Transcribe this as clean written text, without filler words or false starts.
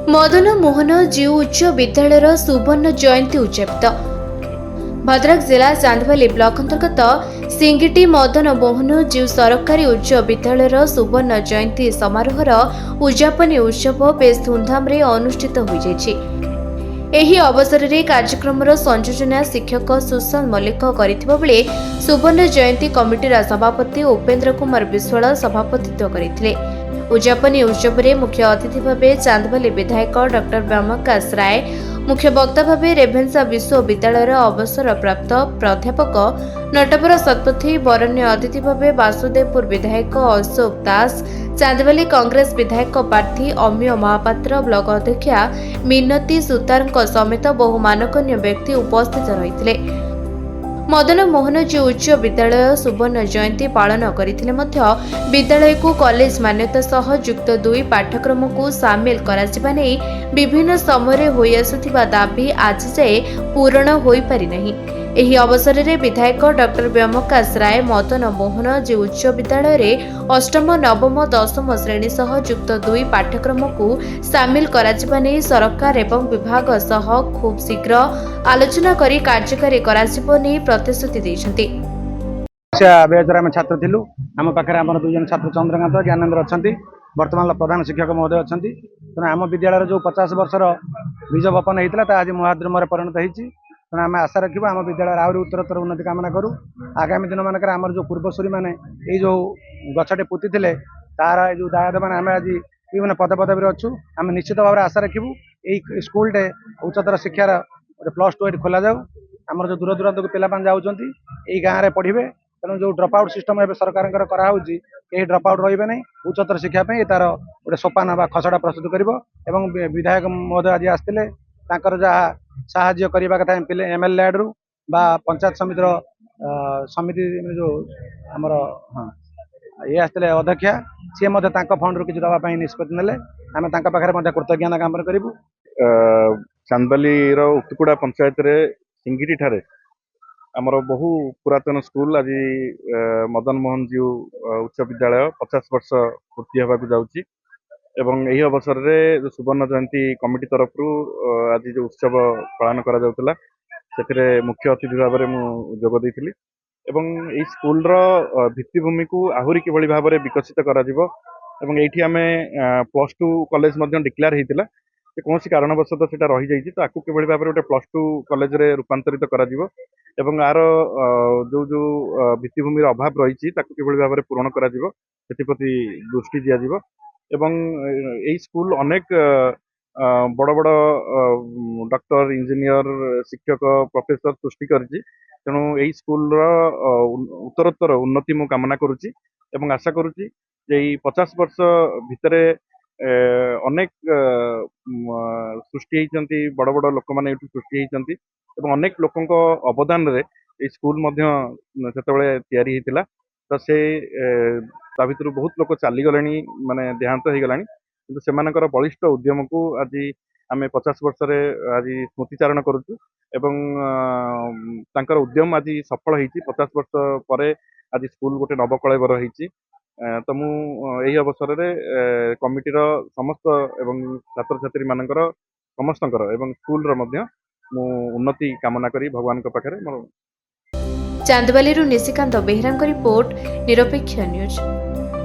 मदन मोहन जीव उच्च विद्यालय सुवर्ण जयंती उद्यापित। भद्रक जिला चांदबाली ब्लॉक अंतर्गत सिंगिटी मदन मोहन जीव सरकारी उच्च विद्यालय सुवर्ण जयंती समारोहर उद्यापनी उत्सव बेस धूमधाम अनुष्ठित हो जायछि। एही अवसर में कार्यक्रम संयोजना शिक्षक सुशांत मल्लिक करथिबा बेले सुवर्ण जयंती कमिटीर सभापति उपेन्द्र कुमार विश्वाल सभापतित्व करथिले। उद्यापनी उत्सव में मुख्य अतिथि भाव चांदबाली विधायक डॉक्टर ब्रह्मकाश राय, मुख्य वक्ता भाव रेभेन्सा विश्वविद्यालय अवसरप्राप्त प्राध्यापक नटवर शतपथी, वरण्य अतिथि भाव वासुदेवपुर विधायक अशोक दास, चांदबाली कांग्रेस विधायक प्रार्थी अमीय महापात्र, ब्लॉक अध्यक्षा मिनती सुतार समेत बहु मानकन्य व्यक्ति उपस्थित रहिथिले। मदन मोहन जी उच्च विद्यालय सुवर्ण जयंती पालन करथिले मध्य विद्यालय को कॉलेज मान्यता सह युक्त 2 पाठ्यक्रम को सामिल कराजिबा नै विभिन्न समय होई आसुथिबा दाबी आज जाए पूर्ण होई पारि नाही। एही अवसर में विधायक डॉक्टर ब्रह्मकाश राय मदन मोहन जी उच्च विद्यालय रे अष्टम, नवम, दशम श्रेणी सह युक्त 2 पाठ्यक्रम को सामिल कराजिबा नै सरकार एवं विभाग सह खूब शीघ्र आलोचना करी कार्यकारी कराजिबो नै प्रतिश्रुति दैछन्ति। आम छात्र थिलु आम पाखे आम 2 जन छात्र चंद्रकांत ज्ञानेन्द्र अच्छा वर्तमान प्रधान शिक्षक महोदय अच्छा तेणु आम विद्यालय जो 50 वर्षर बीज बपन होता आज महाद्रम परिणत होती। तेणु आम आशा रखा आम विद्यालय आहरी उत्तरोत्तर उन्नति कामना करूँ। आगामी दिन मानक आमर जो पूर्वसूरी मैंने ये जो गछटे पोती तार जो दायाद मैंने आम आज विभिन्न पद पदवी अच्छू। आम निश्चित भाव में आशा रखू यही स्कूलटे उच्चतर शिक्षार +2 खोल जाऊ। आमर जो दूर दूरांत को पिला जाऊँगी यही गाँव में पढ़े। तेणु जो ड्रप आउट सिस्टम एवं सरकार कराऊँगी यही ड्रप आउट रे ना उच्चतर शिक्षा तार गोटे सोपान बा खसड़ा प्रस्तुत कर विधायक महोदय आज आसते जहाँ साहाय्य करने कथा MLA आड़ू बा पंचायत समिति जो आमर ये आसते अध्यक्षा सी फंड रू किसी दवाई निष्पत्ति नेले आम पाखे कृतज्ञता ज्ञापन करूँ। चांदबाली उतकुड़ा पंचायत रे सिंगिटी ठारे आमर बहु पुरातन स्कूल आज मदन मोहन जीव उच्च विद्यालय 50 वर्ष पूर्ति होगा जाऊँगी एवं यही अवसर में सुवर्ण जयंती कमिटी तरफ आज जो उत्सव पालन करा से मुख्य अतिथि भाव में जोग देइथिली एवं यही स्कूल भित्तिभूमि को आहुरी किभली भाव में विकसित करा जिवो एवं एठी आमे +2 कॉलेज मध्य डिक्लेयर हेतिला कौन कारणवशत से रही जाइए तो आपको किभली भाव में गोटे +2 कॉलेज रे रूपांतरित करा जिवो एवं यार जो जो भित्तिभूमि अभाव रही किभली भाव में पूरण करा जिवो सेतिप्रति दृष्टि दिया जिवो एवं यही स्कूल अनेक बड़ बड़ डॉक्टर, इंजीनियर, शिक्षक, प्रोफेसर सृष्टि करछि। तेणु यही स्कूल उत्तरोत्तर उन्नति मु कामना करुछि एवं आशा करुछि जे 50 वर्ष भितर अनेक सृष्टि होती बड़ बड़ लोक मैंने सृष्टि होती एवं अनेक लोकों अवदान रे स्कूल तैयारी होता तो से ता भर बहुत लोक चलीगले माने देहांत हो गला कि से बलिष्ठ उद्यम को आज आम 50 वर्ष आज स्मृतिचारण करुचु एवं तांकर उद्यम आज सफल होती 50 वर्ष पर आज स्कूल गोटे नवकलेवर होती। तो मु यही अवसर में कमिटीर समस्त एवं छात्र छात्री मानकर समस्तकर एवं स्कूल मु उन्नति कामना करी भगवान के पाखरे मोर। चांदबाली निशिकांत बेहरा रिपोर्ट निरपेक्ष न्यूज।